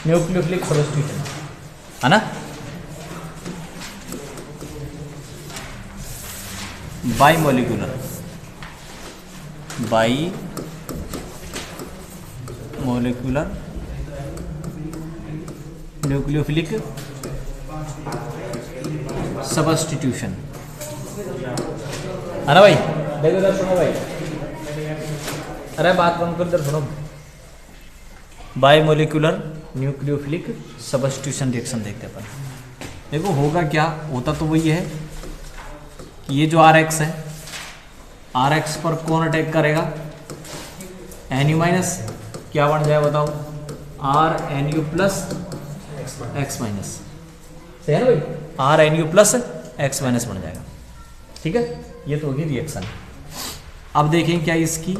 Nucleophilic substitution, है ना। By molecular nucleophilic substitution, है ना भाई। देखो इधर सुनो भाई, अरे बात बंद कर, इधर सुनो। By molecular nucleophilic substitution reaction देखते अपन। देखो होगा क्या, होता तो वही है कि ये जो RX है, RX पर कौन अटैक करेगा, NU माइनस, क्या बन जाए बताओ, RNU प्लस X माइनस, सही है ना भाई, RNU प्लस X माइनस बन जाएगा, ठीक है। ये तो होगी रिएक्शन। अब देखें क्या इसकी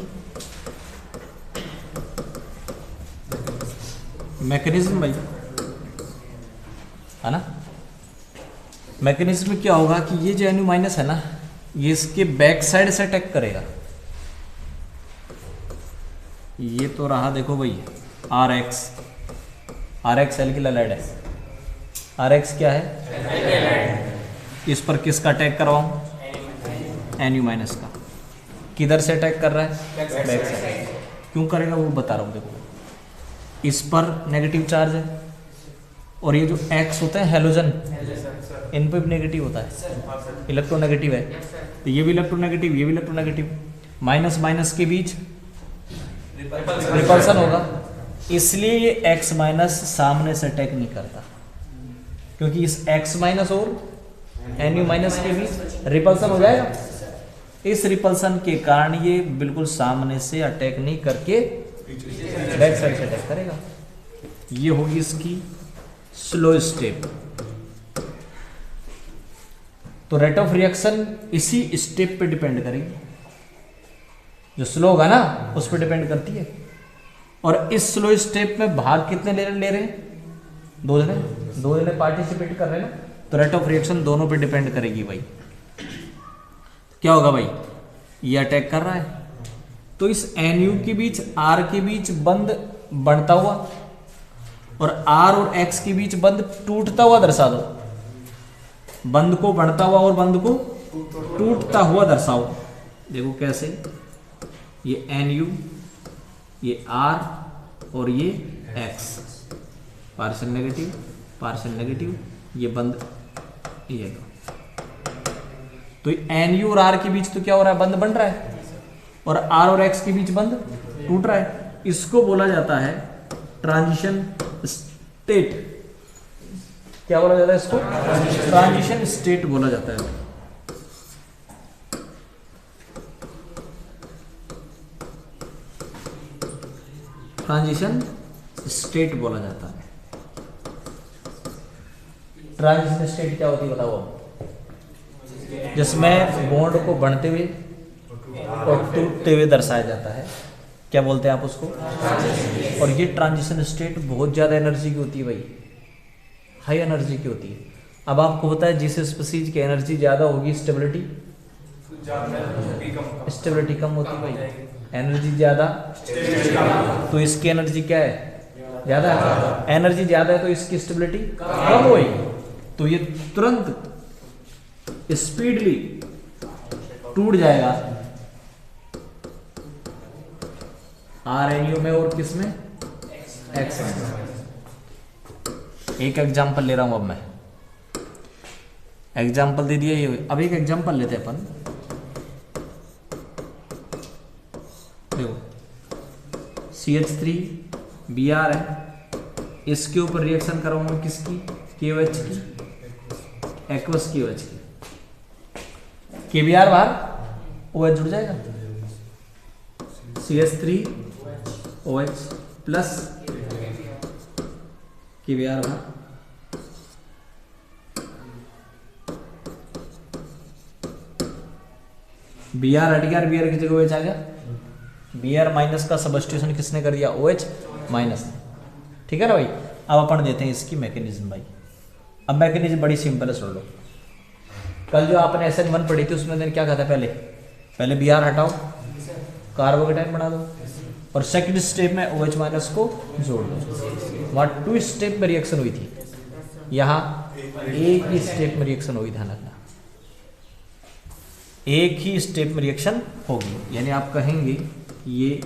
मैकेनिज्म भाई, है ना। मैकेनिज्म में क्या होगा कि ये जो NU माइनस है ना, ये इसके बैक साइड से अटैक करेगा। ये तो रहा देखो भाई RX एल्किल हैलाइड है, RX क्या है, इस पर किसका अटैक करवाऊं, NU माइनस का। किधर से अटैक कर रहा है, बैक साइड। क्यों करेगा वो बता रहा हूँ। देखो इस पर नेगेटिव चार्ज है, और ये जो X होता है हेलोजन, इन पर भी नेगेटिव होता है, इलेक्ट्रोनेगेटिव है, तो ये भी इलेक्ट्रोनेगेटिव, ये भी इलेक्ट्रोनेगेटिव, माइनस माइनस के बीच रिपल्सन होगा। इसलिए ये X माइनस सामने से अटैक नहीं करता, क्योंकि इस X माइनस और NU माइनस के बीच रिपल्सन हो जाएगा। इस रिपल्सन के कारण ये बिल्कुल सामने से अटैक नहीं करके बैक साइड से अटैक करेगा। ये होगी इसकी स्लो स्टेप। तो रेट ऑफ रिएक्शन इसी स्टेप पे डिपेंड करेगी, जो स्लो होगा ना उस पर डिपेंड करती है। और इस स्लो स्टेप में भाग कितने ले रहे हैं, दो जने पार्टिसिपेट कर रहे हैं ना, तो रेट ऑफ रिएक्शन दोनों पे डिपेंड करेगी भाई। क्या होगा भाई, ये अटैक कर रहा है तो इस NU के बीच R के बीच बंद बढ़ता हुआ, और R और X के बीच बंद टूटता हुआ दर्शा दो। बंद को बढ़ता हुआ और बंद को टूटता हुआ दर्शाओ। देखो कैसे, ये NU, ये R और ये X, पार्शियल नेगेटिव, ये बंद, ये लो। तो NU और R के बीच तो क्या हो रहा है, बंद बन रहा है, और R और X के बीच बंद टूट रहा है। इसको बोला जाता है ट्रांजिशन स्टेट। क्या बोला जाता है इसको, ट्रांजिशन स्टेट बोला जाता है। ट्रांजिशन स्टेट बोला जाता है। ट्रांजिशन स्टेट क्या होती है बताओ, जिसमें बॉन्ड को बढ़ते हुए और टूटते हुए दर्शाया जाता है। क्या बोलते हैं आप उसको, और ये ट्रांजिशन स्टेट बहुत ज़्यादा एनर्जी की होती है भाई, हाई एनर्जी की होती है। अब आपको पता है जिस स्पीसीज की एनर्जी ज़्यादा होगी स्टेबिलिटी कम होती है भाई, एनर्जी ज़्यादा, तो इसकी एनर्जी क्या है, ज़्यादा है। एनर्जी ज़्यादा है तो इसकी स्टेबिलिटी कम होगी, तो ये तुरंत स्पीडली टूट जाएगा। RNU में और किस में, X में। एक एग्जांपल ले रहा हूं, अब मैं एग्जांपल दे दिया ये। अब एक एग्जांपल लेते हैं अपन। देखो CH3Br है, इसके ऊपर रिएक्शन कराऊंगा किसकी, KOH की, एक्वस KOH की। KBr बाहर, OH जुड़ जाएगा, CH3OH प्लस KBr बाहर, Br हट गया, Br की जगह OH आ गया। Br माइनस का सब्स्टिट्यूशन किसने कर दिया, OH माइनस ने, ठीक है ना भाई। अब अपन देते हैं इसकी मैकेनिज्म भाई। अब मैकेनिज्म बड़ी सिंपल है, सुन लो। कल जो आपने SN1 पढ़ी थी उसमें क्या कहा था, पहले Br हटाओ, कार्बोकेटाइन बना दो, और सेकंड स्टेप में OH माइनस को जोड़ दो। वहां 2 स्टेप में रिएक्शन हुई थी, यहां एक ही स्टेप में रिएक्शन हुई, ध्यान रखना, एक ही स्टेप में रिएक्शन होगी। यानी आप कहेंगे ये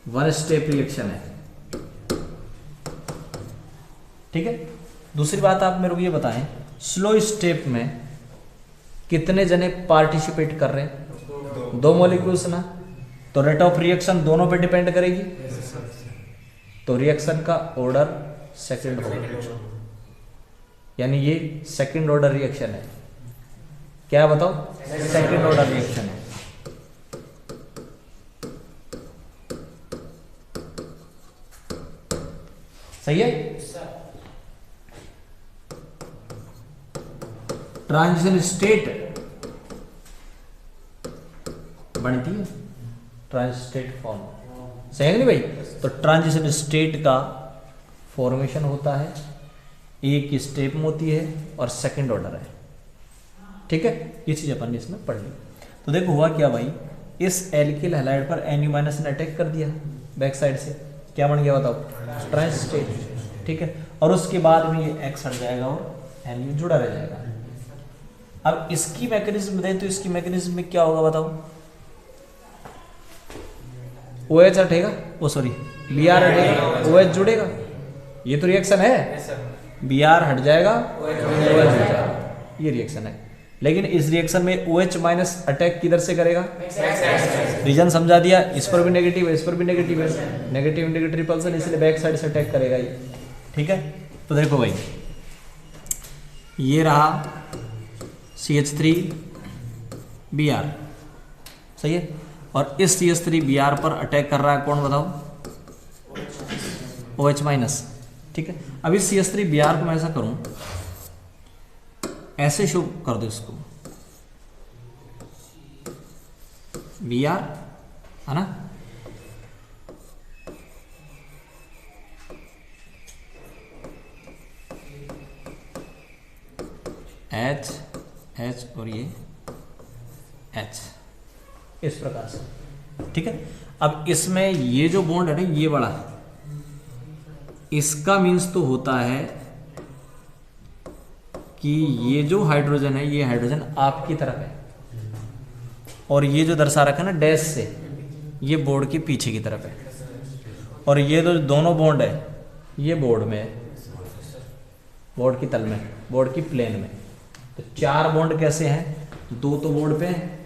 1 स्टेप रिएक्शन है, ठीक है। दूसरी बात आप मेरे को ये बताएं, स्लो स्टेप में कितने जने पार्टिसिपेट कर रहे हैं? 2 मॉलिक्यूल्स ना, तो रेट ऑफ रिएक्शन दोनों पे डिपेंड करेगी, तो रिएक्शन का ऑर्डर सेकंड होगा, यानी ये सेकंड ऑर्डर रिएक्शन है। क्या बताओ? सेकंड ऑर्डर रिएक्शन है। सही है। ट्रांजिशन स्टेट बनती है, ट्रांजिशन स्टेट फॉर्म, सही है नहीं भाई? तो ट्रांजिशन स्टेट का फॉर्मेशन होता है, एक स्टेप में होती है और सेकंड ऑर्डर है, ठीक है। ये चीज अपन ने इसमें पढ़ ली। तो देखो हुआ क्या भाई, इस एल्किल हैलाइड पर NU- ने अटैक कर दिया बैक साइड से, क्या बन गया बताओ? ट्रांजिशन स्टेट, ठीक है। और उसके बाद में ये X हट जाएगा और NU जुड़ा रह जाएगा। अब इसकी मैकेनिज्म दें तो इसकी मैकेनिज्म में क्या होगा बताओ? OH हटेगा, ओ सॉरी Br हटेगा, OH जुड़ेगा, ये तो रिएक्शन है, Br हट जाएगा, OH जुड़ जाएगा, ये रिएक्शन है। लेकिन इस रिएक्शन में OH माइनस अटैक किधर से करेगा? रीजन समझा दिया, इस पर भी नेगेटिव है, इस पर भी नेगेटिव है, नेगेटिव नेगेटिव रिपल्सन, इसलिए बैक साइड से अटैक करेगा ये, ठीक है। तो देखो भाई, ये रहा CH3Br, सही है। और इस CH3Br पर अटैक कर रहा है कौन बताओ? OH माइनस, ठीक है। अब इस CH3Br को मैं ऐसा करूं, ऐसे शो कर दो इसको, Br है ना, H H और ये H, इस प्रकार से, ठीक है। अब इसमें ये जो बॉन्ड है ना, ये बड़ा, इसका मीन्स तो होता है कि ये जो हाइड्रोजन है, ये हाइड्रोजन आपकी तरफ है, और ये जो दर्शा रखा है ना डैश से, ये बोर्ड के पीछे की तरफ है, और ये जो दोनों बॉन्ड है ये बोर्ड में है, बोर्ड की तल में, बोर्ड की प्लेन में। तो 4 बॉन्ड कैसे हैं? 2 तो बोर्ड पे हैं,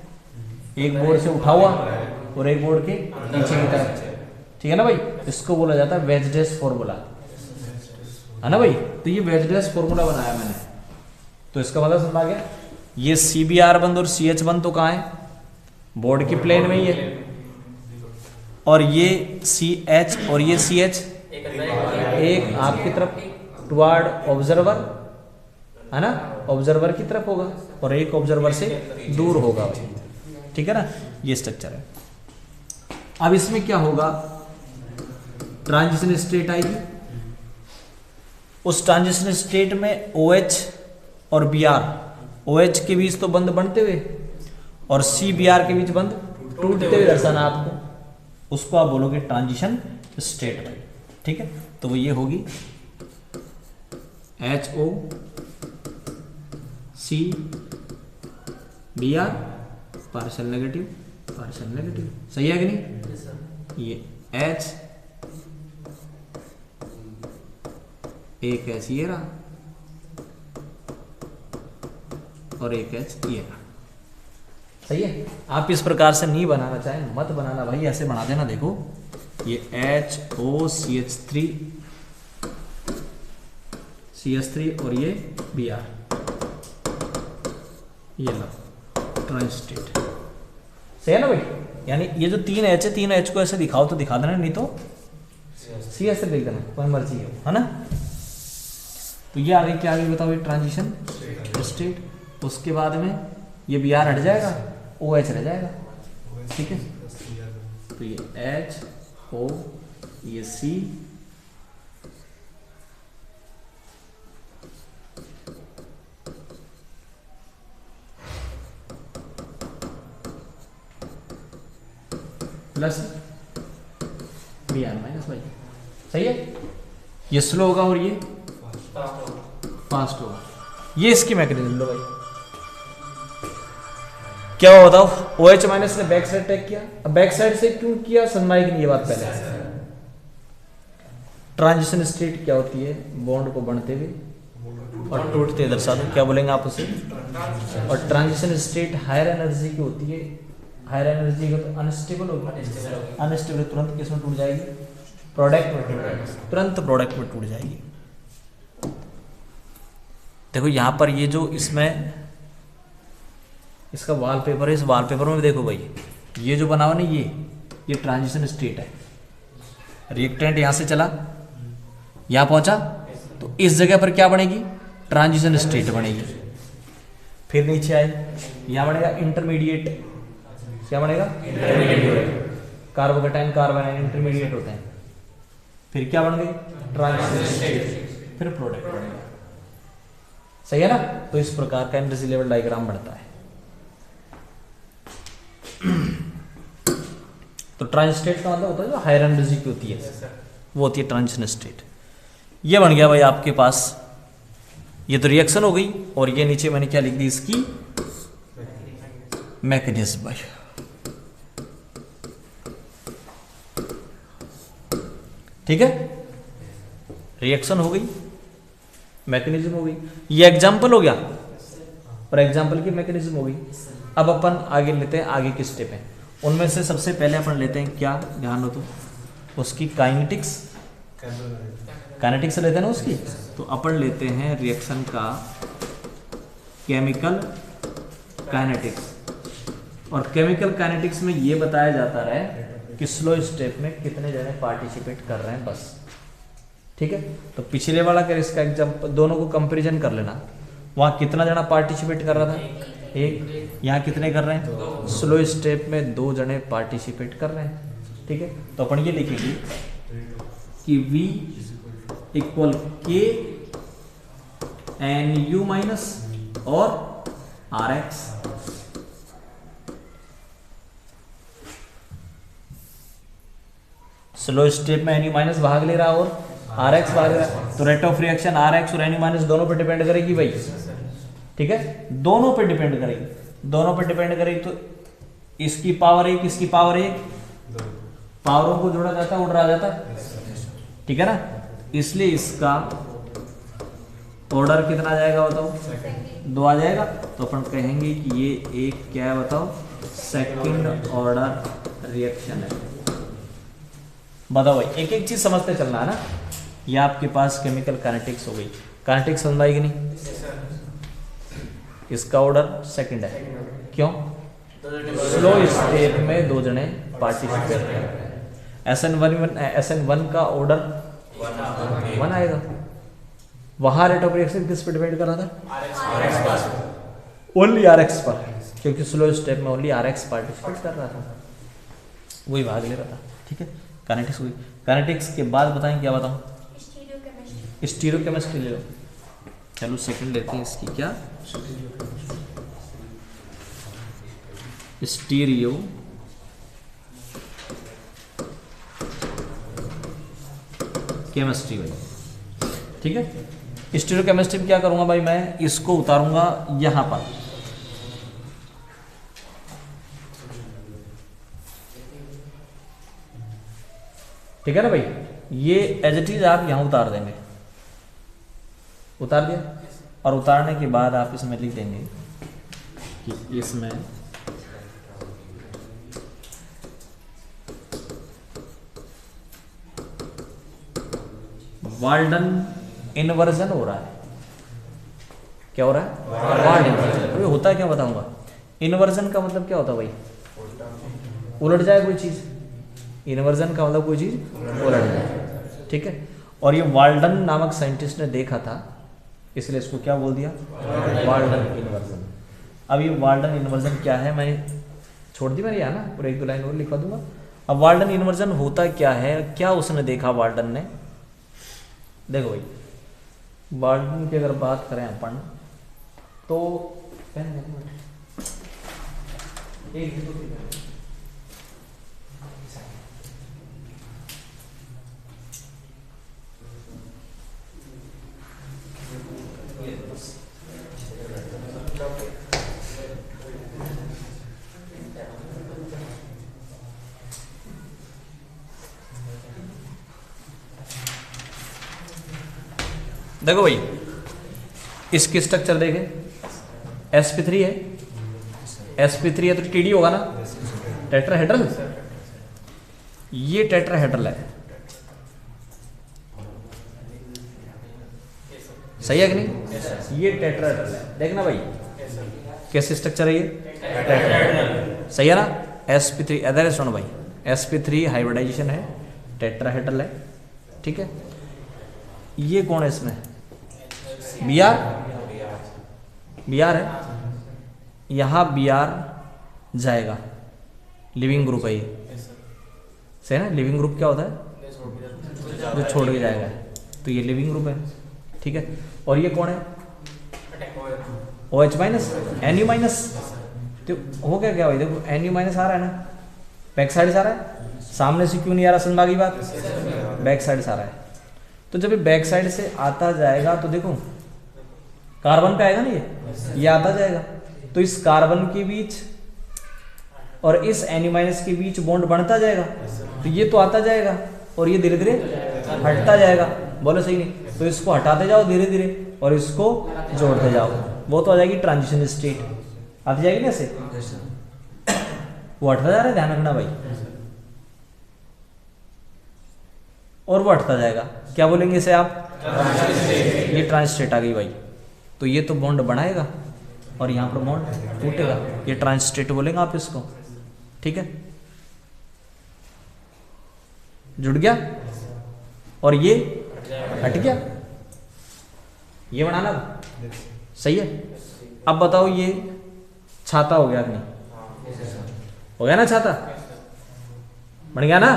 एक बोर्ड से उठा हुआ और एक बोर्ड के पीछे की तरफ, ठीक है ना भाई। इसको बोला जाता है वेज-डैश फॉर्मूला, है ना भाई। तो ये वेज-डैश फॉर्मूला बनाया मैंने, तो इसका मतलब समझ आ गया। ये CBr बंद और CH बंद तो कहाँ है? बोर्ड की प्लेन में ही है, और ये CH और ये CH एक आपकी तरफ टुवर्ड ऑब्जर्वर, है ना, ऑब्जर्वर की तरफ होगा, और एक ऑब्जर्वर से दूर होगा भाई, ठीक है ना। ये स्ट्रक्चर है। अब इसमें क्या होगा? ट्रांजिशन स्टेट आएगी, उस ट्रांजिशन स्टेट में OH और Br, OH के बीच तो बंद बनते हुए और CBr के बीच बंद टूटते हुए दर्शाना आपको, उसको आप बोलोगे ट्रांजिशन स्टेट में, ठीक है। तो वो ये होगी HO CBr partial negative, partial negative, सही है कि नहीं? ये H एक H ये रहा और एक H ये रहा, सही है। आप इस प्रकार से नहीं बनाना चाहें मत बनाना भाई, ऐसे बना देना। देखो ये HOCH3 CH3 और ये Br, ये लो ट्रांजिशन स्टेट, सही है ना भाई। यानी ये जो 3 H है, 3 H को ऐसे दिखाओ तो दिखा देना, नहीं तो CH3 लिख देना, कोई मर्जी है ना। तो ये आगे क्या आगे बताओ, ये ट्रांजिशन स्टेट। उसके बाद में ये Br हट जाएगा, OH रह जाएगा, ठीक है। तो ये H O, ये C, प्लस Br माइनस भाई, सही है, ये स्लो होगा और ये फास्ट होगा। ये इसकी मैकेनिज्म लो भाई। क्या हुआ बताओ, OH माइनस ने बैक साइड अटैक किया। अब बैक साइड से क्यों किया, समझाई कि नहीं ये बात पहले। ट्रांजिशन स्टेट क्या होती है, बॉन्ड को बढ़ते हुए और टूटते दर्शा दो, क्या बोलेंगे आप उसे। और ट्रांजिशन स्टेट हायर एनर्जी की होती है, हायर एनर्जी का तो अनस्टेबल होगी, अनस्टेबल तुरंत किस में टूट जाएगी, प्रोडक्ट में टूट जाएगी, तुरंत प्रोडक्ट में टूट जाएगी। देखो यहाँ पर ये जो इसमें इसका वॉलपेपर है, इस वॉलपेपर में देखो भाई, ये जो बना हुआ ना ये ट्रांजिशन स्टेट है। रिएक्टेंट यहाँ से चला, यहाँ पहुंचा, तो इस जगह पर क्या बनेगी, ट्रांजिशन स्टेट बनेगी। फिर नीचे आए, यहाँ बनेगा इंटरमीडिएट, क्या बनेगा, कार्बोकेटाइन कार्बोनाइन इंटरमीडिएट होते हैं। फिर क्या बन गई, ट्रांजिशन स्टेट, फिर प्रोडक्ट बनेगा। सही है ना। तो इस प्रकार का एनर्जी लेवल डायग्राम बनता है। तो ट्रांजिशन स्टेट का मतलब होता है जो हायर एनर्जी की होती है, वो होती है ट्रांजिशन स्टेट। ये बन गया भाई आपके पास, ये तो रिएक्शन हो गई, और ये नीचे मैंने क्या लिख दी, इसकी मैकेनिज्म भाई। ठीक है, रिएक्शन हो गई, मैकेनिज्म हो गई, ये एग्जाम्पल हो गया, और एग्जाम्पल की मैकेनिज्म हो गई। अब अपन आगे लेते हैं, आगे की स्टेप है, उनमें से सबसे पहले अपन लेते हैं क्या, ध्यान हो तो, उसकी काइनेटिक्स, काइनेटिक्स लेते हैं ना उसकी। तो अपन लेते हैं रिएक्शन का केमिकल काइनेटिक्स, और केमिकल काइनेटिक्स में ये बताया जाता है कि स्लो स्टेप में कितने जने पार्टिसिपेट कर रहे हैं, बस। ठीक है, तो पिछले वाला कर इसका एग्जाम्पल, दोनों को कंपैरिजन कर लेना। वहाँ कितना जना पार्टिसिपेट कर रहा था, एक। यहाँ कितने कर रहे हैं, स्लो स्टेप में 2 जने पार्टिसिपेट कर रहे हैं। ठीक है, तो अपन ये लिखेंगे कि V equal K NU minus और RX। स्लो स्टेप में NU माइनस भाग ले रहा और RX भाग ले रहा, तो रेट ऑफ रिएक्शन RX और NU माइनस दोनों पे डिपेंड करेगी भाई। ठीक है, दोनों पे डिपेंड करेगी, दोनों पे डिपेंड करेगी। तो इसकी पावर 1, इसकी पावर 1, पावरों को जोड़ा जाता है, उड़ा जाता है। ठीक है ना, इसलिए इसका ऑर्डर कितना आ जाएगा बताओ, 2 आ जाएगा। तो अपन कहेंगे कि ये एक क्या है बताओ, सेकंड ऑर्डर रिएक्शन है। बताओ भाई, एक एक चीज समझते चलना है ना। ये आपके पास केमिकल काइनेटिक्स हो गई, काइनेटिक्स समझ आएगी नहीं, इसका ऑर्डर सेकंड है, क्यों, स्लो स्टेप में 2 जने पार्टिसिपेट कर रहे हैं। SN1 का ऑर्डर 1 आएगा। वहां रेट ऑफ रिएक्शन किस पे डिपेंड कर रहा था, ओनली RX पर, क्योंकि स्लो स्टेप में ओनली RX पार्टिसिपेट कर रहा था, वही भाग ले रहा था। ठीक है, काइनेटिक्स हुई। काइनेटिक्स के बाद बताएं क्या बताऊं, स्टीरियोकेमिस्ट्री ले लो। चलो सेकंड लेते हैं इसकी, क्या, स्टीरियो केमिस्ट्री भाई। ठीक है, स्टीरियो केमिस्ट्री में क्या करूंगा भाई, मैं इसको उतारूंगा यहां पर। ठीक है ना भाई, ये एज इट इज आप यहां उतार देंगे, उतार दिया, और उतारने के बाद आप इसमें लिख देंगे कि इसमें वाल्डन इन्वर्जन हो रहा है। क्या हो रहा है, वाल्ड इन्वर्जन। अभी होता है क्या बताऊंगा, इन्वर्जन का मतलब क्या होता है भाई, उलट जाए कोई चीज। इन्वर्जन का मतलब कोई चीज उलट जाए। ठीक है, और ये वाल्डन नामक साइंटिस्ट ने देखा था, इसलिए इसको क्या बोल दिया, वाल्डन इन्वर्जन। अब ये वाल्डन इन्वर्जन क्या है, मैंने छोड़ दी, मैंने यहाँ ना पूरे 1-2 लाइन और लिखवा दूंगा। अब वाल्डन इन्वर्जन होता क्या है, क्या उसने देखा वाल्डन ने। देखो भाई, वाल्डन की अगर बात करें अपन तो देखो भाई इसकी स्ट्रक्चर देखें, sp3 है, sp3 है तो TD होगा ना, टेट्राहेड्रल, ये टेट्राहेड्रल है, सही है कि नहीं? ये टेट्राहेड्रल है, देखना भाई कैसे स्ट्रक्चर है ये, टेट्राहेड्रल, सही है ना? sp3 अदर सुनो भाई, sp3 हाइब्रिडाइजेशन है, टेट्राहेड्रल है, ठीक है। ये कौन है इसमें, Br, Br है, यहाँ Br जाएगा, लिविंग ग्रुप है ये, सही है ना? लिविंग ग्रुप क्या होता है, जो छोड़ के जाएगा, तो ये लिविंग ग्रुप है, ठीक है। और ये कौन है, OH माइनस, Nu माइनस, तो हो गया क्या भाई, देखो Nu माइनस आ रहा है ना, बैक साइड से आ रहा है, सामने से क्यों नहीं आ रहा, समझा की बात, बैक साइड से आ रहा है। तो जब ये बैक साइड से आता जाएगा तो देखो कार्बन पे आएगा ना, ये आता जाएगा, तो इस कार्बन के बीच और इस Nu माइनस के बीच बॉन्ड बढ़ता जाएगा, तो ये तो आता जाएगा और ये धीरे धीरे हटता जाएगा, बोलो सही नहीं? तो इसको हटाते जाओ धीरे धीरे और इसको जोड़ते जाओ, वो तो आ जाएगी ट्रांजिशन स्टेट, आती जाएगी ना ऐसे, वो हटता जा रहा है, ध्यान रखना भाई, और वो हटता जाएगा, क्या बोलेंगे इसे आप, ये ट्रांस स्टेट आ गई भाई। तो ये तो बॉन्ड बढ़ाएगा और यहाँ पर बॉन्ड टूटेगा, ये ट्रांस स्टेट बोलेंगे आप इसको, ठीक है। जुड़ गया और ये हट गया, ये बनाना सही है। अब बताओ ये छाता हो गया कि नहीं, हो गया ना छाता, बन गया ना।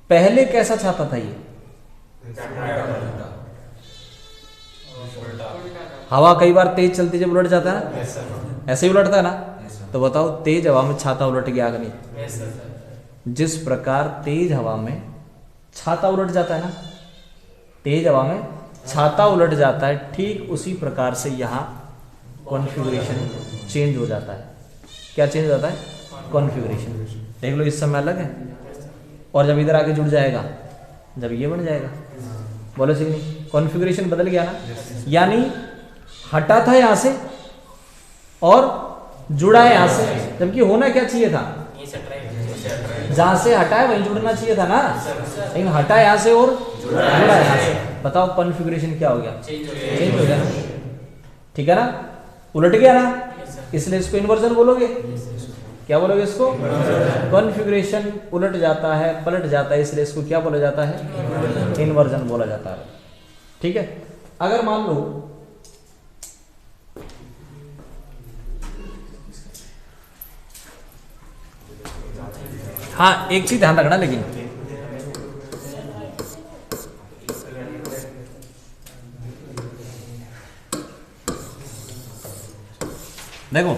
पहले कैसा छाता था ये, हवा कई बार तेज चलती जब उलट जाता है ना, ऐसे ही उलटता है ना, तो बताओ तेज हवा में छाता उलट गया कि नहीं? जिस प्रकार तेज हवा में छाता उलट जाता है ना, तेज हवा में छाता उलट जाता है, ठीक उसी प्रकार से यहाँ कॉन्फ़िगरेशन चेंज हो जाता है। क्या चेंज हो जाता है, कॉन्फ़िगरेशन, देख लो इस समय अलग है, और जब इधर आके जुड़ जाएगा, जब ये बन जाएगा, बोलो सही नहीं, कॉन्फ़िगरेशन बदल गया ना, यानी हटा था यहाँ से और जुड़ा है यहाँ से, जबकि होना क्या चाहिए था, जहां से हटा है वहीं जुड़ना चाहिए था ना, लेकिन हटा यहाँ से और जुड़ा यहाँ से, बताओ कॉन्फ़िगरेशन क्या हो गया, चेंज हो गया ना, ठीक है ना, उलट गया ना, इसलिए इसको इन्वर्जन बोलोगे, क्या बोलोगे इसको, कॉन्फ़िगरेशन उलट जाता है, पलट जाता है, इसलिए इसको क्या बोला जाता है, इन्वर्जन बोला जाता है, ठीक है। अगर मान लो हाँ एक चीज ध्यान रखना, लेकिन देखो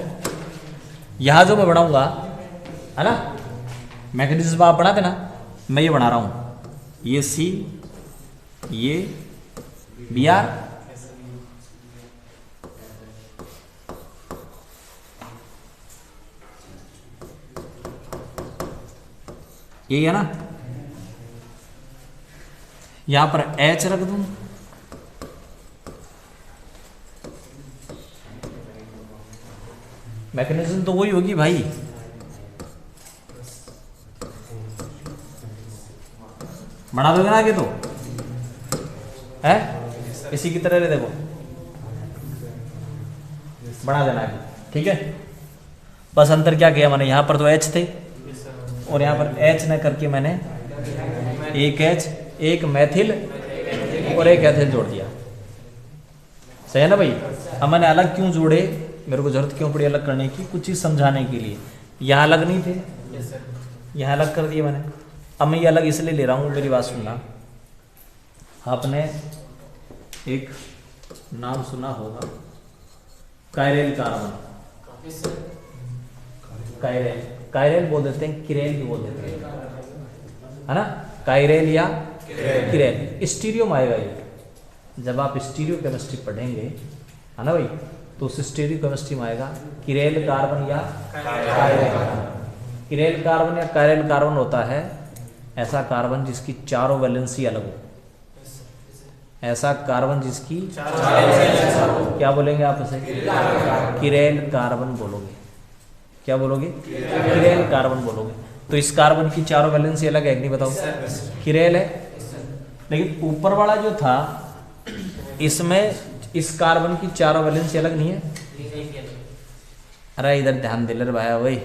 यहां जो मैं बनाऊंगा है ना, मैकेनिज्म आप बनाते ना, मैं ये बना रहा हूं, ये सी, ये Br, यही है ना, यहां पर H रख दूं, मैकेनिज्म तो वही होगी भाई, बना दोगे ना आगे तो है, इसी की तरह देखो बना देना आगे, ठीक है। बस अंतर क्या किया मैंने, यहां पर तो H थे और यहाँ पर H न करके मैंने एक H, एक मैथिल और एक एथिल जोड़ दिया, सही है ना भाई। अब मैंने अलग क्यों जोड़े, मेरे को जरूरत क्यों पड़ी अलग करने की, कुछ चीज़ समझाने के लिए। यहाँ अलग नहीं थे, यहाँ अलग कर दिए मैंने, अब मैं ये अलग इसलिए ले रहा हूँ, मेरी बात सुनना। आपने एक नाम सुना होगा, कायरेल कार्बन, कायरेल, कायरेल बोल देते हैं, किरेल भी बोल देते हैं, है ना, कायरेल या किरेल, स्टीरियो में आएगा ये। जब आप स्टीरियो केमिस्ट्री पढ़ेंगे है ना भाई, तो उस स्टीरियो केमिस्ट्री में आएगा किरेल कार्बन या कायरेल कार्बन। किरेल कार्बन या कायरेल कार्बन होता है ऐसा कार्बन जिसकी चारों वैलेंसी अलग हो, ऐसा कार्बन जिसकी क्या बोलेंगे आप उसे? किरेल कार्बन बोलोगे। क्या बोलोगे? किरेल कार्बन बोलोगे। तो इस कार्बन की चारों वैलेंसी अलग है, नहीं बताओ? किरेल है। लेकिन ऊपर वाला जो था इसमें इस कार्बन की चारों वैलेंसी अलग नहीं है। अरे इधर ध्यान दे ले भाई, वही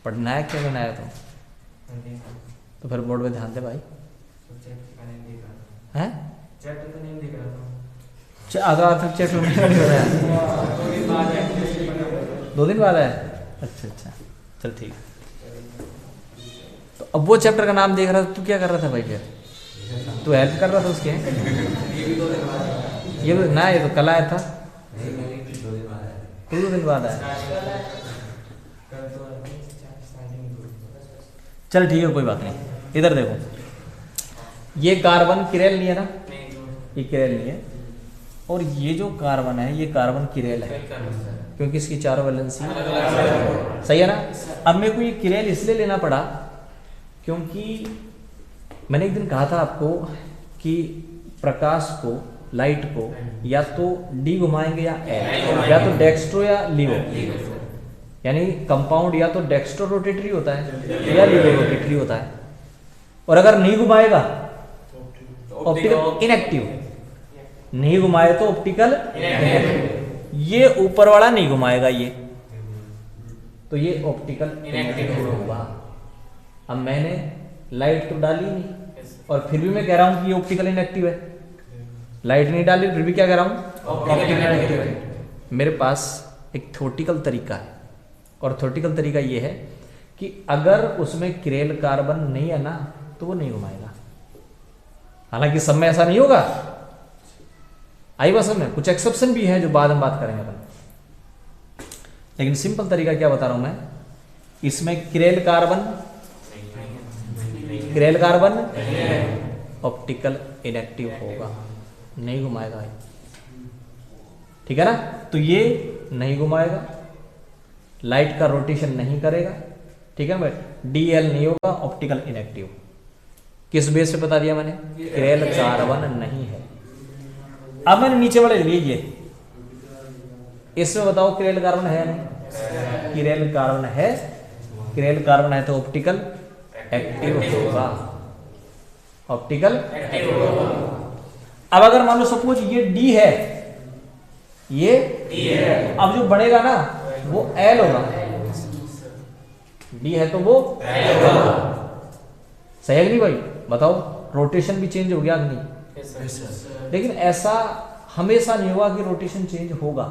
पढ़ना है क्या बनाया तुम? तो फिर बोर्ड पे ध्यान दे भाई। हैं? आधा तक चैप्टर नहीं बनाया, 2 दिन बाद है। अच्छा चल ठीक। तो अब वो चैप्टर का नाम देख रहा था, तू क्या कर रहा था भाई? फिर तू हेल्प कर रहा था उसके? ये ना, ये तो कल आया था। 2 दिन बाद आया। चल ठीक है, कोई बात नहीं। इधर देखो, ये कार्बन किरेल नहीं है ना, ये किरेल नहीं है। और ये जो कार्बन है ये कार्बन किरेल है, क्योंकि इसकी चारों वैलेंसी सही है ना। अब मेरे को ये किरेल इसलिए लेना पड़ा क्योंकि मैंने एक दिन कहा था आपको कि प्रकाश को, लाइट को या तो डी घुमाएंगे या एल, या तो डेक्स्ट्रो या लिवो, यानी कंपाउंड या तो डेक्स्ट्रो रोटेटरी होता है या लिवो रोटेटरी होता है। और अगर नहीं घुमाएगा ऑप्टिकल इनएक्टिव, नहीं घुमाए तो ऑप्टिकल इनएक्टिव। ये ऊपर वाला नहीं घुमाएगा ये, तो ये ऑप्टिकल इनएक्टिव होगा। अब मैंने लाइट तो डाली नहीं और फिर भी मैं कह रहा हूं कि ये ऑप्टिकल इनएक्टिव है। लाइट नहीं डाली फिर भी क्या कह रहा हूं? ऑप्टिकल इनएक्टिव है। मेरे पास एक थ्योरेटिकल तरीका है, और थ्योरेटिकल तरीका ये है कि अगर उसमें किरेल कार्बन नहीं है ना तो वो नहीं घुमाएगा। हालांकि सब में ऐसा नहीं होगा, आई बात में कुछ एक्सेप्शन भी है जो बाद में बात करेंगे अपन, लेकिन सिंपल तरीका क्या बता रहा हूं मैं। इसमें किरेल कार्बन ऑप्टिकल इनएक्टिव होगा, नहीं घुमाएगा, ठीक है ना। तो ये नहीं घुमाएगा, लाइट का रोटेशन नहीं करेगा, ठीक है ना भाई। डीएल नहीं होगा, ऑप्टिकल इनएक्टिव। किस बेस पे बता दिया मैंने? किरेल कार्बन नहीं है। अब मैंने नीचे वाले लिए ये, इसमें बताओ किरेल कार्बन है या नहीं? किरेल कार्बन है। किरेल कार्बन है तो ऑप्टिकल एक्टिव होगा, ऑप्टिकल एक्टिव होगा। अब अगर मान लो सपोज ये डी है, ये डी है, अब जो बढ़ेगा ना वो एल होगा। डी है तो वो एल होगा, सही है नहीं भाई? बताओ, रोटेशन भी चेंज हो गया कि नहीं? लेकिन ऐसा हमेशा नहीं होगा कि रोटेशन चेंज होगा,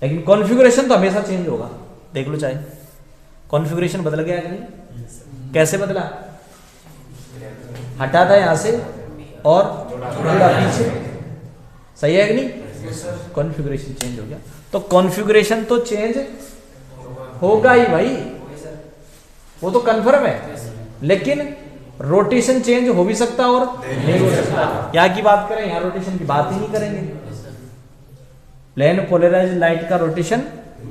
लेकिन कॉन्फ़िगरेशन तो हमेशा चेंज होगा। देख लो चाहे कॉन्फ़िगरेशन बदल गया कि नहीं? कैसे बदला? हटा था यहां से और जोड़ा पीछे, सही है कि नहीं? कॉन्फ़िगरेशन चेंज हो गया। तो कॉन्फ़िगरेशन तो चेंज होगा ही भाई, वो तो कंफर्म है। लेकिन रोटेशन चेंज हो भी सकता और नहीं हो सकता। यहाँ की बात करें, यहाँ रोटेशन की बात ही नहीं करेंगे। प्लेन पोलराइज लाइट का रोटेशन,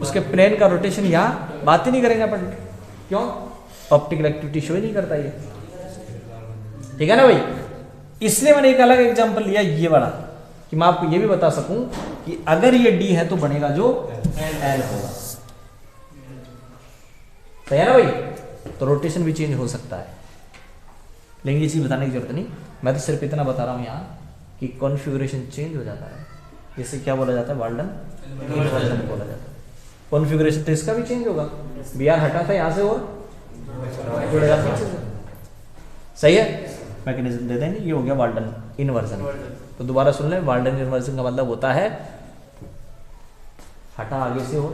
उसके प्लेन का रोटेशन यहाँ बात ही नहीं करेंगे अपन। क्यों? ऑप्टिकल एक्टिविटी शो ही नहीं करता ये, ठीक है ना भाई। इसलिए मैंने एक अलग एग्जांपल लिया ये वाला, कि मैं आपको ये भी बता सकूं कि अगर ये डी है तो बनेगा जो एल होगा, सही है ना भाई। तो रोटेशन भी चेंज हो सकता है, लेकिन ये चीज बताने की जरूरत नहीं। मैं तो सिर्फ इतना बता रहा हूं यहाँ कि कॉन्फ़िगरेशन चेंज हो जाता है। इसे क्या बोला जाता है? वाल्डन इन्वर्जन बोला जाता है। कॉन्फ़िगरेशन तो इसका भी चेंज होगा। बी आर हटा था यहाँ से और जुड़ेगा पीछे से, सही है। मैकेनिज्म दे देंगे, ये हो गया वाल्डन इन्वर्जन। तो दोबारा सुन ले, वाल्डन इन्वर्जन का मतलब होता है हटा आगे से और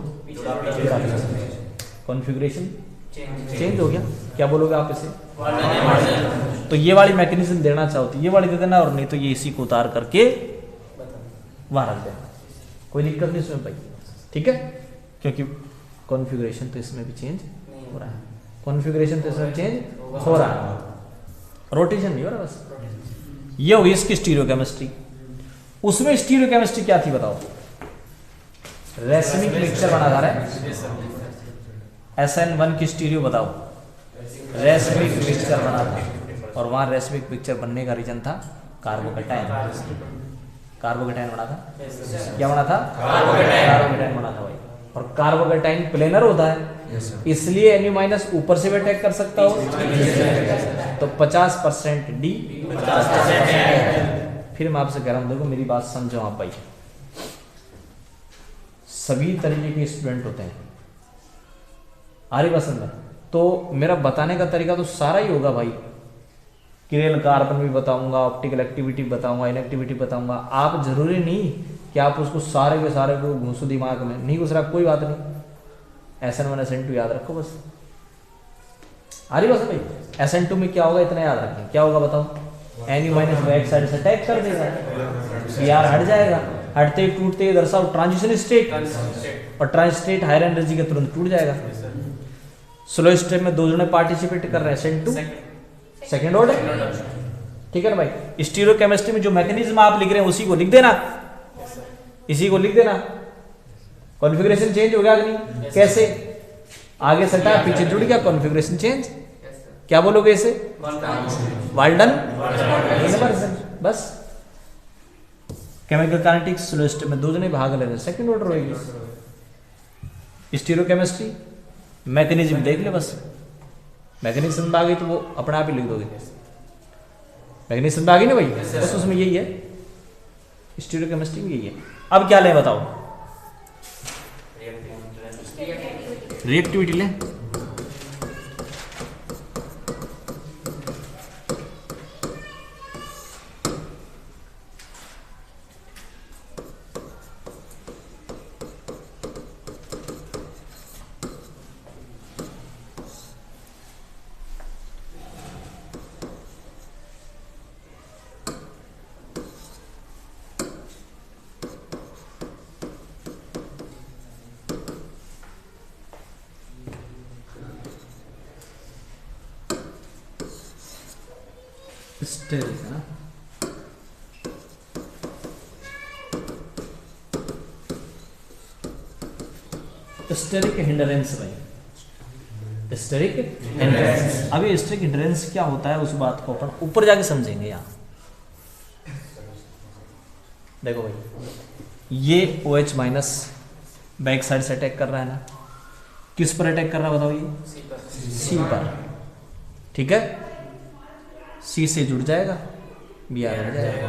कॉन्फ़िगरेशन चेंज हो गया। क्या बोलोगे आप इसे? तो ये वाली मैकेनिज्म देना चाहो तो ये वाली दे देना, और नहीं तो ये इसी को उतार करके वहां रख देना, कोई दिक्कत नहीं इसमें भाई, ठीक है। क्योंकि कॉन्फ़िगरेशन तो इसमें भी चेंज हो रहा है, कॉन्फ़िगरेशन तो इसमें चेंज हो रहा है, रोटेशन नहीं हो रहा बस। ये होगी इसकी स्टीरियोकेमिस्ट्री। उसमें स्टीरियोकेमिस्ट्री क्या थी बताओ? रेसमिक मिक्सचर बना जा रहा है। SN1 की स्टीरियो बताओ, रेसमिक मिक्सचर बना था। और वहाँ रेसिपिक पिक्चर बनने का रीजन था कार्बोकैटायन। कार्बोकैटायन बना था, क्या बना था? कार्बोकैटायन बना था भाई। और कार्बोकैटायन प्लेनर होता है, इसलिए Na- ऊपर से भी अटैक कर सकता हो। तो 50% डी, 50%। फिर मैं आपसे कह रहा हूँ, देखो मेरी बात समझो आप भाई, सभी तरीके के स्टूडेंट होते हैं, आ रही बात समझ? तो मेरा बताने का तरीका तो सारा ही होगा भाई, किरेल कार्बन भी बताऊंगा, ऑप्टिकल एक्टिविटी बताऊंगा, इनएक्टिविटी बताऊंगा। आप जरूरी नहीं कि आप उसको सारे के सारे को घुसो दिमाग में, नहीं घुस रहा कोई बात नहीं, SN1 SN2 याद रखो बस। आ रही बात भाई? SN2 में क्या होगा इतना याद रखें, क्या होगा बताओ? Na- बैक साइड से अटैक कर देगा, Br हट जाएगा, हटते ही टूटते ही दर्शाओ ट्रांजिशन स्टेट, और ट्रांजिशन स्टेट हायर एनर्जी के तुरंत टूट जाएगा। स्लो स्टेप में दो जने पार्टिसिपेट कर रहे हैं, SN2 सेकेंड ऑर्डर, ठीक है ना भाई? स्टीरियोकेमिस्ट्री में जो मैकेनिज्म आप लिख रहे हैं उसी को लिख देना, इसी को लिख देना। कॉन्फ़िगरेशन चेंज हो गया कि नहीं? कैसे? आगे सटा पीछे जुड़ गया, कॉन्फ़िगरेशन चेंज। क्या बोलोगे इसे? Walden inversion. बस केमिकल काइनेटिक्स स्लो स्टेप में दो जने भाग ले रहे हैं, सेकंड ऑर्डर होगी। स्टीरियोकेमिस्ट्री मैकेनिज्म देख ले बस, मैकेनिज्म आ गई तो वो अपने आप ही लिख दोगे। मैकेनिज्म आ गई ना भाई, बस उसमें यही है, स्टीरियोकेमिस्ट्री में यही है। अब क्या लें बताओ? रिएक्टिविटी लें। स्टेरिक है ना, स्टेरिक हिंडरेंस भाई, स्टेरिक हिंडरेंस। अभी स्टेरिक हिंडरेंस क्या होता है उस बात को अपन ऊपर जाके समझेंगे। यहाँ देखो भाई, ये OH- बैक साइड से अटैक कर रहा है ना, किस पर अटैक कर रहा है बताओ? ये सी पर, ठीक है? सी से जुड़ जाएगा, Br जुड़ जाएगा,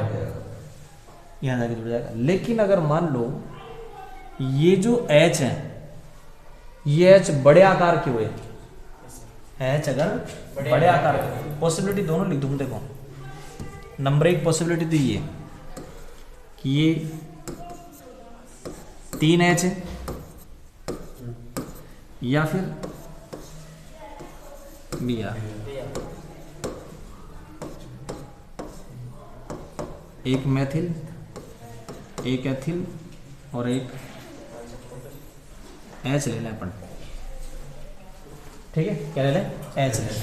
यहाँ जाके जुड़ जाएगा। लेकिन अगर मान लो ये जो H है, ये H बड़े आकार के हुए, H अगर बड़े आकार के, पॉसिबिलिटी दोनों लिख दूँ। देखो नंबर 1 पॉसिबिलिटी तो ये कि ये 3H है, या फिर Br, एक मैथिल, एक एथिल और एक H ले लें अपन, ठीक है? क्या ले लें? H ले लें।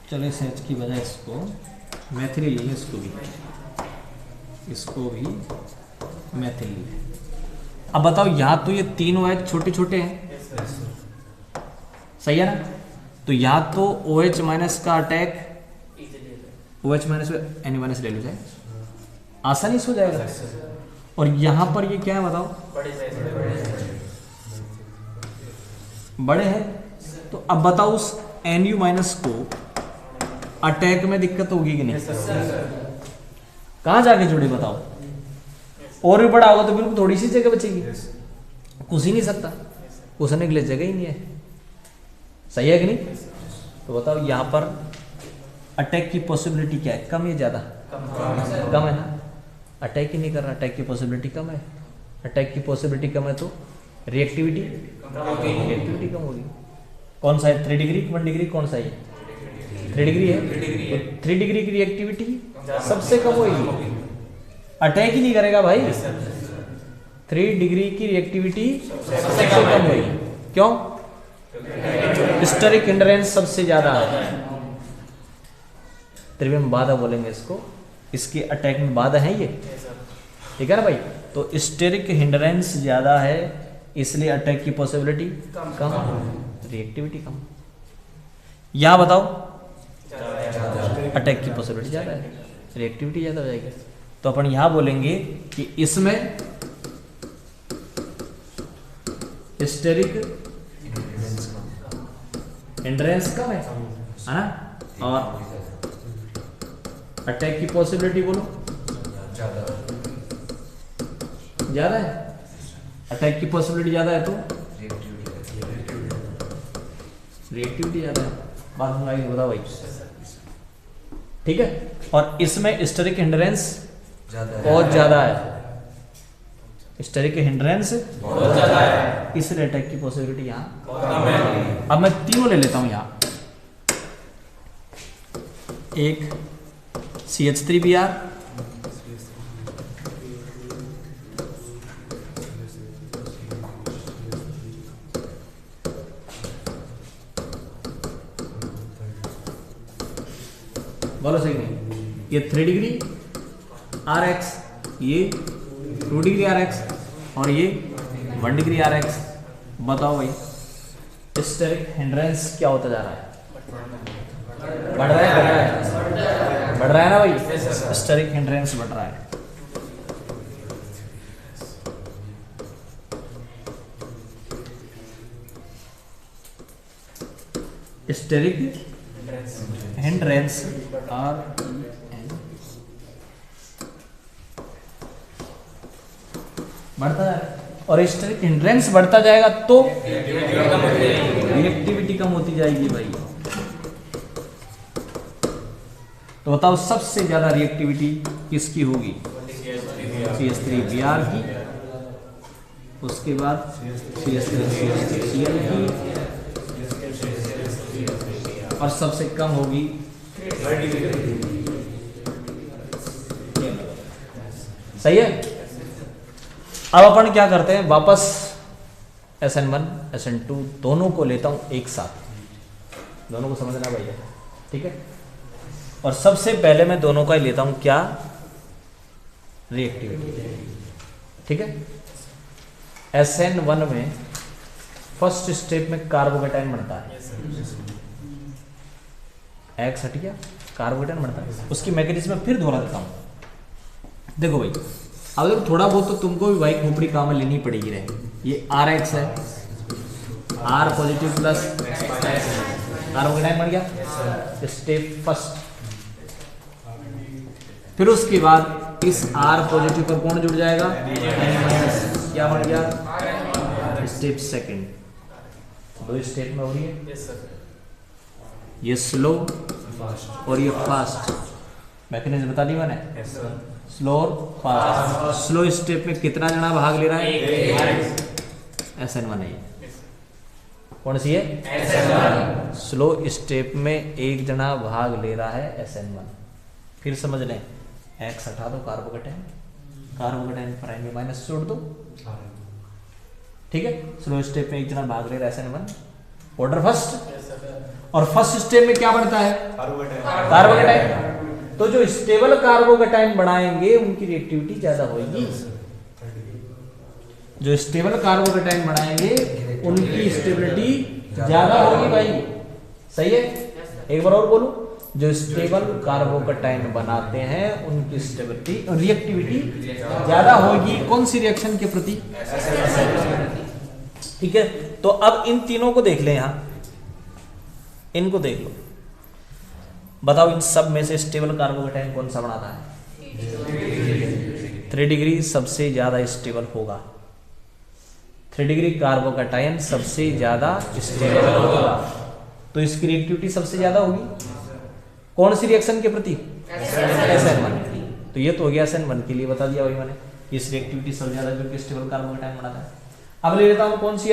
चलो इस H की बजाय इसको मैथिल ले लें, इसको भी मैथिल ले लें। अब बताओ, यहाँ तो ये तीनों OH छोटे छोटे हैं, सही है ना? तो यहाँ तो OH- का अटैक OH- Na- ले लो जाए, आसानी से हो जाएगा। और यहाँ पर ये क्या है बताओ? बड़े हैं। तो अब बताओ उस Nu- को अटैक में दिक्कत होगी कि नहीं? कहाँ जाके जुड़े बताओ? और भी बड़ा होगा तो बिल्कुल थोड़ी सी जगह बचेगी, घुस ही नहीं सकता, घुसने के लिए जगह ही नहीं है, सही है कि नहीं? तो बताओ यहाँ पर अटैक की पॉसिबिलिटी क्या है? कम या ज़्यादा? कम है ना, अटैक ही नहीं कर रहा, अटैक की पॉसिबिलिटी कम है। अटैक की पॉसिबिलिटी कम है तो रिएक्टिविटी कम होगी। कौन सा है? 3 डिग्री 1 डिग्री, कौन सा है? 3 डिग्री है, तो 3 डिग्री की रिएक्टिविटी सबसे कम होगी, अटैक ही नहीं करेगा भाई। 3 डिग्री की रिएक्टिविटी सबसे कम होगी, क्यों? स्टेरिक हिंडरेंस सबसे ज्यादा है, त्रिविम बाधा बोलेंगे इसको, इसके अटैक में बाधा है ये, ठीक है ना भाई? तो स्टेरिक हिंडरेंस ज्यादा है, इसलिए अटैक की पॉसिबिलिटी कम, रिएक्टिविटी कम। यहाँ बताओ अटैक की पॉसिबिलिटी ज़्यादा है, रिएक्टिविटी ज़्यादा हो जाएगी। तो अपन यहाँ बोलेंगे कि इसमें हिस्टेरिक हिंड्रेंस कम है ना, और अटैक की पॉसिबिलिटी बोलो ज्यादा है। अटैक की पॉसिबिलिटी ज्यादा है तो रिएक्टिविटी ज्यादा है। बात समझ आई? बताओ भाई, ठीक है। और इसमें हिस्टेरिक हिंड्रेंस बहुत ज्यादा है, हिस्टेरिक हिंड्रेंस बहुत ज्यादा है, इसलिए अटैक की पॉसिबिलिटी यहाँ कम है। अब मैं तीनों ले लेता हूं यहाँ, एक CH3Br, बोलो सही नहीं, ये 3 डिग्री RX, ये 2 डिग्री RX और ये 1 डिग्री RX। बताओ भाई हिस्टेरिक हिंड्रेंस क्या होता जा रहा है? बढ़ रहा है, बढ़ रहा है, बढ़ रहा है ना भाई? हिस्टेरिक हिंड्रेंस बढ़ रहा है। हिस्टेरिक हिंड्रेंस और बढ़ता है, और हिस्टेरिक हिंड्रेंस बढ़ता जाएगा तो रिएक्टिविटी कम होती जाएगी भाई। तो बताओ सबसे ज्यादा रिएक्टिविटी किसकी होगी? CH3Br की, उसके बाद CH3CL की, और सबसे कम होगी सही है। अब अपन क्या करते हैं, वापस SN1 SN2 दोनों को लेता हूं एक साथ, दोनों को समझना भैया, ठीक है। और सबसे पहले मैं दोनों का ही लेता हूं, क्या? रिएक्टिविटी, ठीक है। SN1 में फर्स्ट स्टेप में कार्बोकेटाइन बनता है, X हट गया, कार्बोकेटाइन बनता है। उसकी मैकेनिज्म फिर दोहरा देता हूं। देखो भाई, अगर थोड़ा बहुत तो तुमको भी भाई खोपड़ी काम में लेनी पड़ेगी रहेगी। ये RX है, R पॉजिटिव प्लस कार्बोकेटाइन बन गया, स्टेप फर्स्ट। फिर उसके बाद इस R पॉजिटिव पर कौन जुड़ जाएगा? क्या बन गया? Step second. दो स्टेप में हो रही है, ये स्लो और ये फास्ट। मैकेनिज्म बता दी मैंने, स्लो और फास्ट। स्लो स्टेप में कितना जना भाग ले रहा है? SN1 है। कौन सी है? SN1। स्लो स्टेप में एक जना भाग ले रहा है SN1। फिर समझ लें, X हटा दो, कार्बोकेटाइन, कार्बोकेटाइन प्राइम में माइनस जोड़ दो, ठीक है। स्लो स्टेप में एक जना भाग ले रहा है SN1, ऑर्डर फर्स्ट। और फर्स्ट स्टेप में क्या बनता है? कार्बोकेटाइन। तो जो स्टेबल कार्बोकेटाइन बनाएंगे उनकी रिएक्टिविटी ज्यादा होगी। जो स्टेबल कार्बोकेटाइन बनाएंगे उनकी स्टेबिलिटी ज्यादा होगी भाई, सही है। एक बार और बोलूं, जो स्टेबल कार्बोकेटाइन बनाते हैं उनकी स्टेबिलिटी और रिएक्टिविटी ज्यादा होगी। कौन सी रिएक्शन के प्रति? ठीक है। तो अब इन तीनों को देख लें, यहां इनको देख लो, बताओ इन सब में से स्टेबल कार्बोकेटाइन कौन सा बनाता है? 3 डिग्री सबसे ज्यादा स्टेबल होगा। 3 डिग्री कार्बोकेटाइन सबसे ज्यादा स्टेबल होगा, तो इसकी रिएक्टिविटी सबसे ज्यादा होगी। कौन सी रिएक्शन के प्रति? SN1। तो ये तो हो गया SN1 के लिए बता दिया भाई मैंने, इस रिएक्टिविटी सबसे ज्यादा जो कि स्टेबल कार्बोकेटाइन बनाता है। अब ले लेता हूं कौन सी?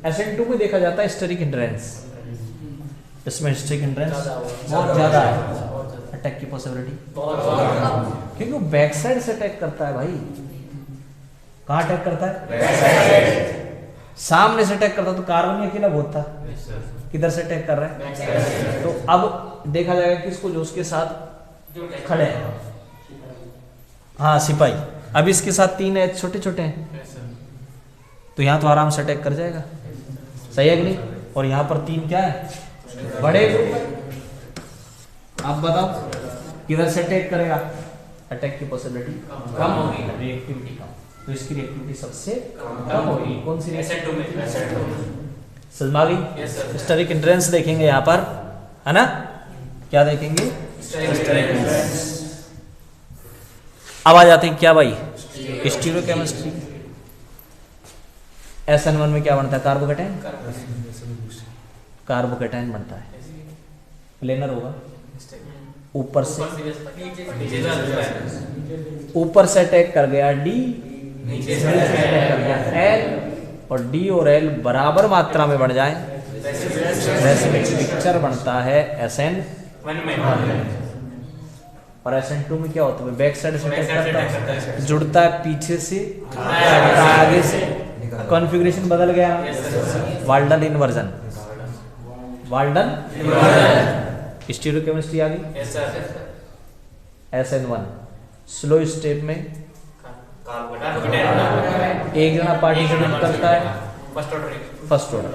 SN2 में देखा जाता है हिस्टेरिक हिंड्रेंस। इसमें हिस्टेरिक हिंड्रेंस बहुत ज्यादा है, अटैक की पॉसिबिलिटी क्योंकि वो बैक साइड से अटैक करता है भाई। कहां अटैक करता है? Back side. सामने से अटैक करता तो कार्बन अकेला बहुत था, किधर से अटैक कर रहा है? तो अब देखा जाएगा किसको, जो उसके साथ खड़े हैं, हाँ सिपाही। अब इसके साथ 3 छोटे छोटे हैं, तो यहां तो आराम से अटैक कर जाएगा, सही है कि नहीं? और यहाँ पर 3 क्या है, बड़े ग्रुप है। आप बताओ किधर से अटैक करेगा, अटैक की पॉसिबिलिटी कम होगी, रिएक्टिविटी कम, तो इसकी रिएक्टिविटी सबसे कम होगी। कौन सी समझ गई? स्टेरिक हिंड्रेंस देखेंगे यहाँ पर, है ना, क्या देखेंगे, स्टेरिक हिंड्रेंस। अब आ जाते हैं क्या भाई, स्टीरियोकेमिस्ट्री। SN1 में क्या बनता है, कार्बोकेटाइन, कार्बोकेटाइन बनता है, प्लेनर होगा, ऊपर से अटैक कर गया D, नीचे से अटैक कर गया L, और D और L बराबर मात्रा में बढ़ जाए, रेसिमिक मिक्सचर बनता है SN1 में। और SN2 में क्या होता है, बैक साइड से अटैक करता है, जुड़ता है पीछे से आगे से, कॉन्फ़िगरेशन बदल गया, वाल्डन इन्वर्जन, वाल्डन स्टीरियोकेमिस्ट्री आ गई। SN1 स्लो स्टेप में एक जना पार्टिसिपेट करता है, फर्स्ट ऑर्डर,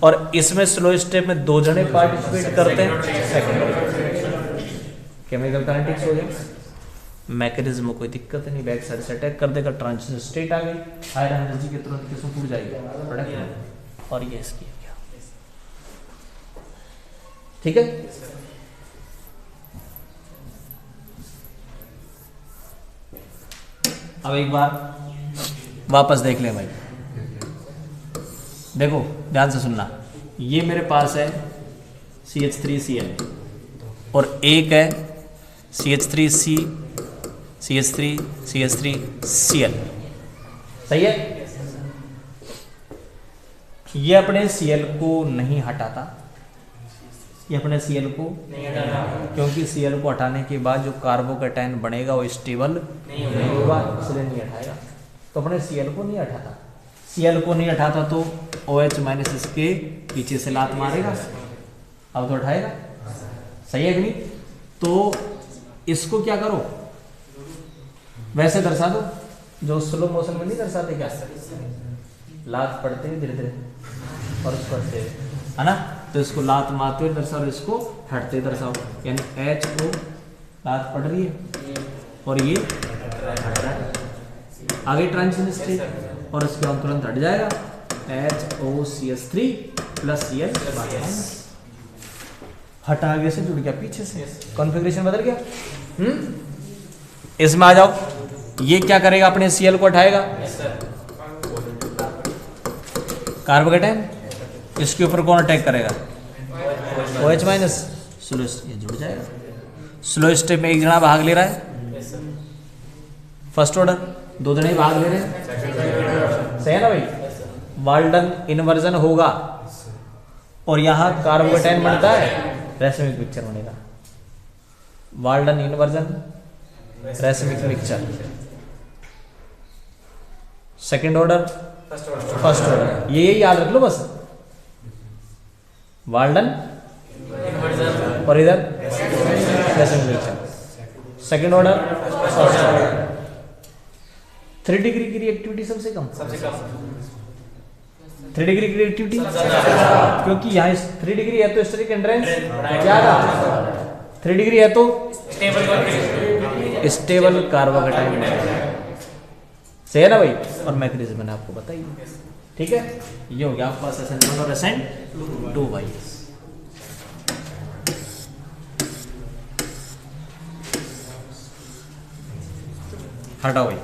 और इसमें स्लो स्टेप में 2 जने पार्टिसिपेट करते हैं, सेकंड ऑर्डर। केमिकल काइनेटिक्स हो गया, मैकेनिज्म में कोई दिक्कत नहीं, बैक साइड से अटैक कर देगा, ट्रांजिशन स्टेट आ गई, हायर एनर्जी के तुरंत किसमें टूट जाएगी, प्रोडक्ट। और ये इसकी क्या, ठीक है। अब एक बार वापस देख लें भाई, देखो ध्यान से सुनना, ये मेरे पास है CH3Cl और एक है CH3C, CH3CL, सही है। ये अपने Cl को नहीं हटाता, ये अपने Cl को नहीं हटाता, क्योंकि Cl को हटाने के बाद जो कार्बोकेटाइन बनेगा वो स्टेबल नहीं होगा, इसलिए नहीं हटाएगा। तो अपने Cl को नहीं हटाता, Cl को नहीं हटाता तो OH माइनस इसके पीछे से लात मारेगा, अब तो उठाएगा, सही है कि नहीं। तो इसको क्या करो, वैसे दर्शा दो, जो स्लो मोशन में नहीं दर्शाते क्या, लात पड़ते हैं धीरे धीरे और उसको हटते है ना, तो इसको लात मारते हुए दर्शाओ, इसको हटते दर्शाओ, यानी H को लात पड़ रही है और ये हट रहा है, आगे ट्रांजिशन स्टेट, और इसके बाद तुरंत हट जाएगा, HOCH3 प्लस Cl, हटा आगे से जुड़ गया पीछे से, कॉन्फ़िगरेशन बदल गया। इसमें आ जाओ, ये क्या करेगा, अपने Cl को हटाएगा, कार्बोकेटाइन, इसके ऊपर कौन अटैक करेगा, OH माइनस, स्लो, ये जुड़ जाएगा। स्लो स्टेप में एक जना भाग ले रहा है, फर्स्ट ऑर्डर, 2 जने भाग ले रहे हैं, सही है ना भाई। वाल्डन इन्वर्जन होगा और यहाँ कार्बोकेटाइन बनता है, रेसिमिक मिक्सचर बनेगा, Walden inversion, racemic mixture, second order, first order, ये याद रख लो बस, वाल्डन और इधर racemic mixture, second order, first order. 3 degree की रिएक्टिविटी सबसे कम, 3 डिग्री की रिएक्टिविटी, क्योंकि यहाँ 3 डिग्री है तो स्टेरिक हिंड्रेंस क्या था, 3 डिग्री है तो स्टेबल कार्बोकेटाइन, सही है ना भाई। और मैकेनिज्म मैंने आपको बताई, ठीक है। ये हो गया आपके पास SN1 और SN2 भाई। हटाओ भाई।